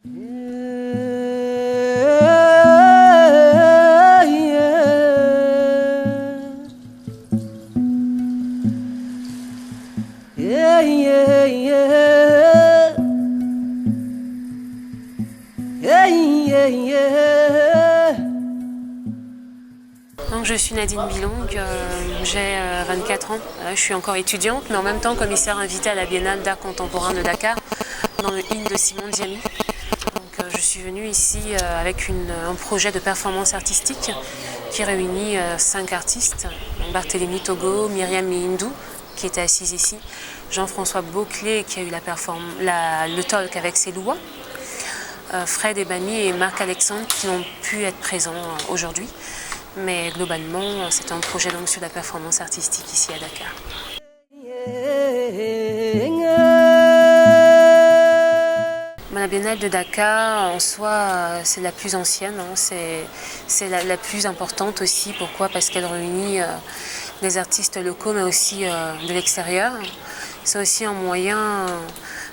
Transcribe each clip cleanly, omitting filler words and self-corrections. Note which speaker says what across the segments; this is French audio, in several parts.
Speaker 1: Donc, je suis Nadine Bilong, j'ai 24 ans, je suis encore étudiante, mais en même temps commissaire invitée à la Biennale d'art contemporain de Dakar, dans le hall de Simon Diamy. Donc, je suis venue ici avec un projet de performance artistique qui réunit 5 artistes, Barthélémy Togo, Myriam Mihindou, qui était assise ici, Jean-François Beauclé, qui a eu le talk avec Seloua, Fred Ebami et Marc-Alexandre qui n'ont pu être présents aujourd'hui. Mais globalement, c'est un projet donc sur la performance artistique ici à Dakar. La Biennale de Dakar, en soi, c'est la plus ancienne, hein, c'est la plus importante aussi. Pourquoi? Parce qu'elle réunit des artistes locaux, mais aussi de l'extérieur. C'est aussi un moyen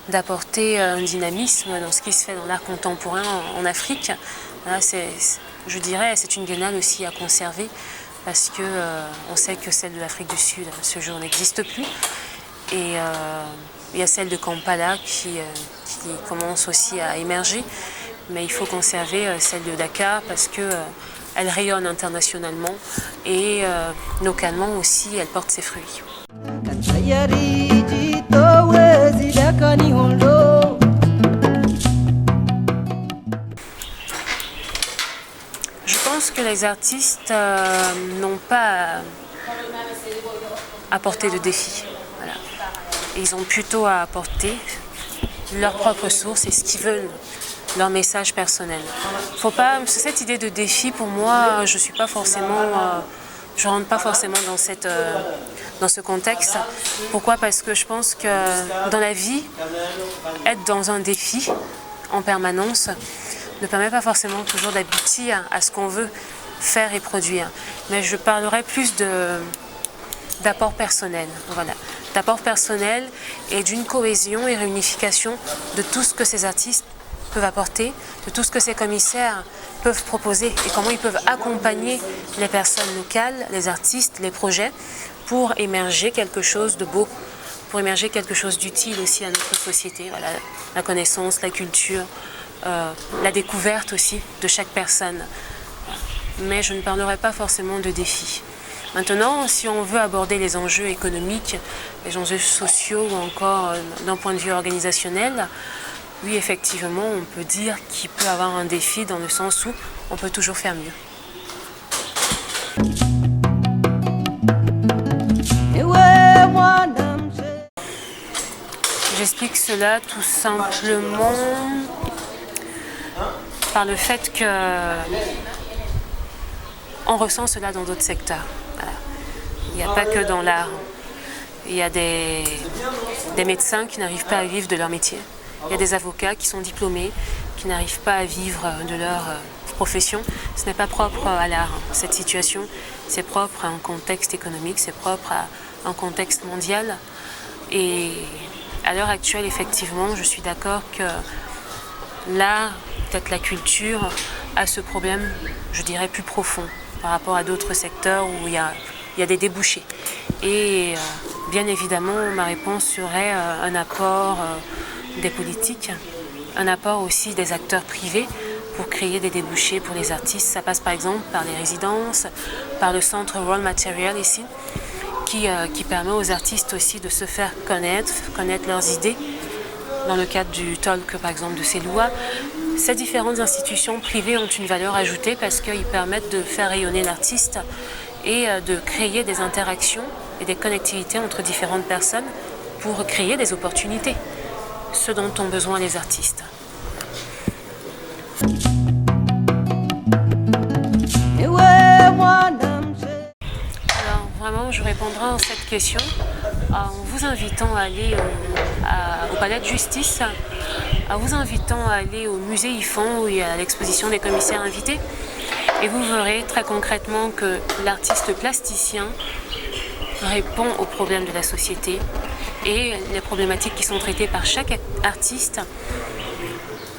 Speaker 1: d'apporter un dynamisme dans ce qui se fait dans l'art contemporain en Afrique. Là, je dirais c'est une biennale aussi à conserver parce que on sait que celle de l'Afrique du Sud, ce jour n'existe plus. Et il y a celle de Kampala qui commence aussi à émerger. Mais il faut conserver celle de Dakar parce qu'elle rayonne internationalement et localement aussi, elle porte ses fruits. Je pense que les artistes n'ont pas à apporter de défis. Voilà. Ils ont plutôt à apporter leur propre source et ce qu'ils veulent, leur message personnel. Faut pas, cette idée de défi, pour moi, je rentre pas forcément dans ce contexte. Pourquoi? Parce que je pense que dans la vie, être dans un défi en permanence ne permet pas forcément toujours d'aboutir à ce qu'on veut faire et produire. Mais je parlerai plus d'apport personnel, voilà. D'apport personnel et d'une cohésion et réunification de tout ce que ces artistes peuvent apporter, de tout ce que ces commissaires peuvent proposer et comment ils peuvent accompagner les personnes locales, les artistes, les projets pour émerger quelque chose de beau, pour émerger quelque chose d'utile aussi à notre société. Voilà, la connaissance, la culture, la découverte aussi de chaque personne. Mais je ne parlerai pas forcément de défis. Maintenant, si on veut aborder les enjeux économiques, les enjeux sociaux ou encore d'un point de vue organisationnel, oui, effectivement, on peut dire qu'il peut y avoir un défi dans le sens où on peut toujours faire mieux. J'explique cela tout simplement par le fait qu'on ressent cela dans d'autres secteurs. Voilà. Il n'y a pas que dans l'art. Il y a des médecins qui n'arrivent pas à vivre de leur métier. Il y a des avocats qui sont diplômés, qui n'arrivent pas à vivre de leur profession. Ce n'est pas propre à l'art, cette situation. C'est propre à un contexte économique, c'est propre à un contexte mondial. Et à l'heure actuelle, effectivement, je suis d'accord que l'art, peut-être la culture, a ce problème, je dirais, plus profond par rapport à d'autres secteurs où il y a des débouchés. Et bien évidemment, ma réponse serait un apport des politiques, un apport aussi des acteurs privés pour créer des débouchés pour les artistes. Ça passe par exemple par les résidences, par le centre Raw Material ici, qui permet aux artistes aussi de se faire connaître leurs idées. Dans le cadre du talk par exemple de Seloua, ces différentes institutions privées ont une valeur ajoutée parce qu'ils permettent de faire rayonner l'artiste et de créer des interactions et des connectivités entre différentes personnes pour créer des opportunités, ce dont ont besoin les artistes. Alors vraiment, je répondrai à cette question en vous invitant à aller au palais de justice, en vous invitant à aller au musée IFAN où il y a l'exposition des commissaires invités. Et vous verrez très concrètement que l'artiste plasticien répond aux problèmes de la société et les problématiques qui sont traitées par chaque artiste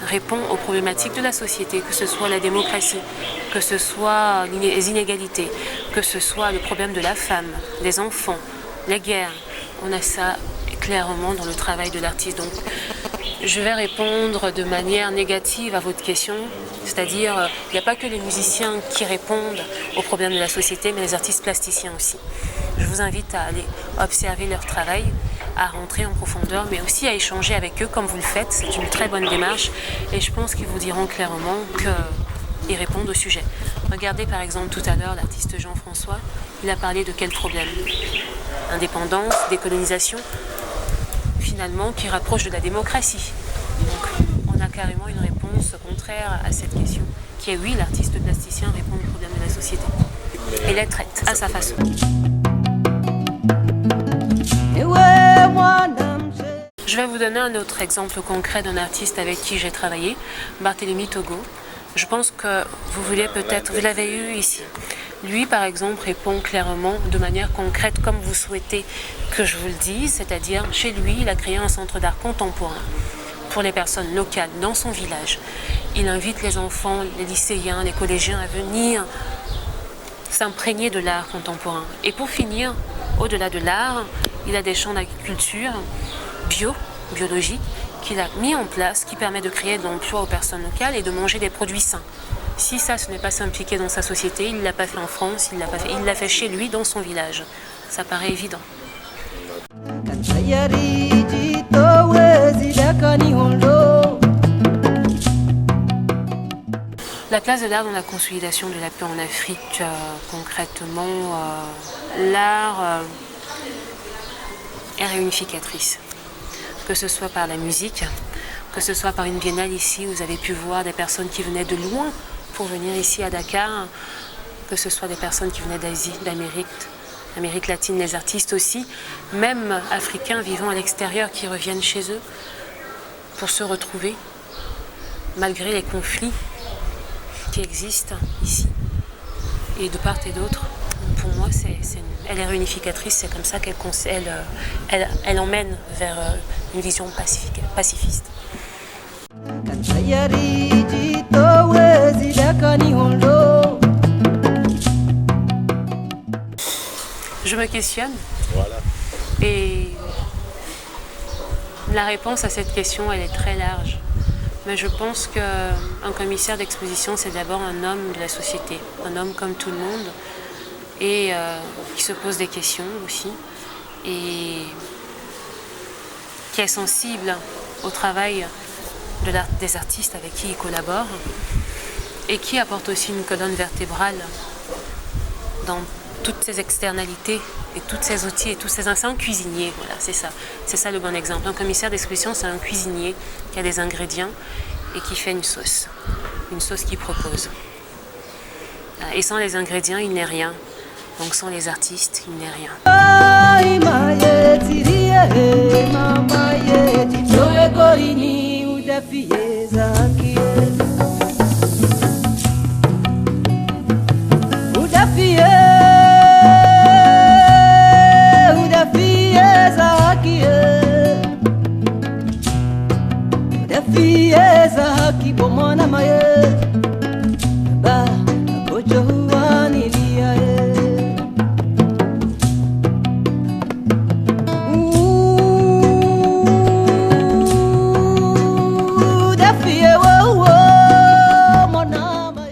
Speaker 1: répond aux problématiques de la société, que ce soit la démocratie, que ce soit les inégalités, que ce soit le problème de la femme, des enfants, les guerres. On a ça clairement dans le travail de l'artiste. Donc, je vais répondre de manière négative à votre question, c'est-à-dire il n'y a pas que les musiciens qui répondent aux problèmes de la société, mais les artistes plasticiens aussi. Je vous invite à aller observer leur travail, à rentrer en profondeur, mais aussi à échanger avec eux comme vous le faites. C'est une très bonne démarche et je pense qu'ils vous diront clairement qu'ils répondent au sujet. Regardez par exemple tout à l'heure l'artiste Jean-François, il a parlé de quel problème? Indépendance, décolonisation, finalement qui rapproche de la démocratie. Donc on a carrément une réponse contraire à cette question, qui est oui, l'artiste plasticien répond aux problèmes de la société et les traite à sa façon. Je vais vous donner un autre exemple concret d'un artiste avec qui j'ai travaillé, Barthélemy Togo. Je pense que vous l'avez eu ici. Lui, par exemple, répond clairement de manière concrète comme vous souhaitez que je vous le dise, c'est-à-dire chez lui, il a créé un centre d'art contemporain pour les personnes locales dans son village. Il invite les enfants, les lycéens, les collégiens à venir s'imprégner de l'art contemporain. Et pour finir, au-delà de l'art, il a des champs d'agriculture biologique, qu'il a mis en place, qui permet de créer de l'emploi aux personnes locales et de manger des produits sains. Si ça, ce n'est pas s'impliquer dans sa société, il ne l'a pas fait en France, il l'a fait chez lui, dans son village. Ça paraît évident. La place de l'art dans la consolidation de la paix en Afrique, concrètement, l'art est réunificatrice. Que ce soit par la musique, que ce soit par une biennale ici, vous avez pu voir des personnes qui venaient de loin pour venir ici à Dakar, que ce soit des personnes qui venaient d'Asie, d'Amérique latine, les artistes aussi, même africains vivant à l'extérieur qui reviennent chez eux pour se retrouver, malgré les conflits qui existent ici et de part et d'autre. Pour moi, elle est réunificatrice, c'est comme ça qu'elle emmène vers une vision pacifiste. Je me questionne. Voilà. Et la réponse à cette question, elle est très large. Mais je pense qu'un commissaire d'exposition, c'est d'abord un homme de la société, un homme comme tout le monde, et qui se pose des questions aussi, et qui est sensible au travail des artistes avec qui il collabore, et qui apporte aussi une colonne vertébrale dans toutes ces externalités et tous ces outils et tous ces... C'est un cuisinier, voilà, c'est ça le bon exemple. Un commissaire d'exposition, c'est un cuisinier qui a des ingrédients et qui fait une sauce qu'il propose. Et sans les ingrédients, il n'est rien. Donc sans les artistes, il n'est rien.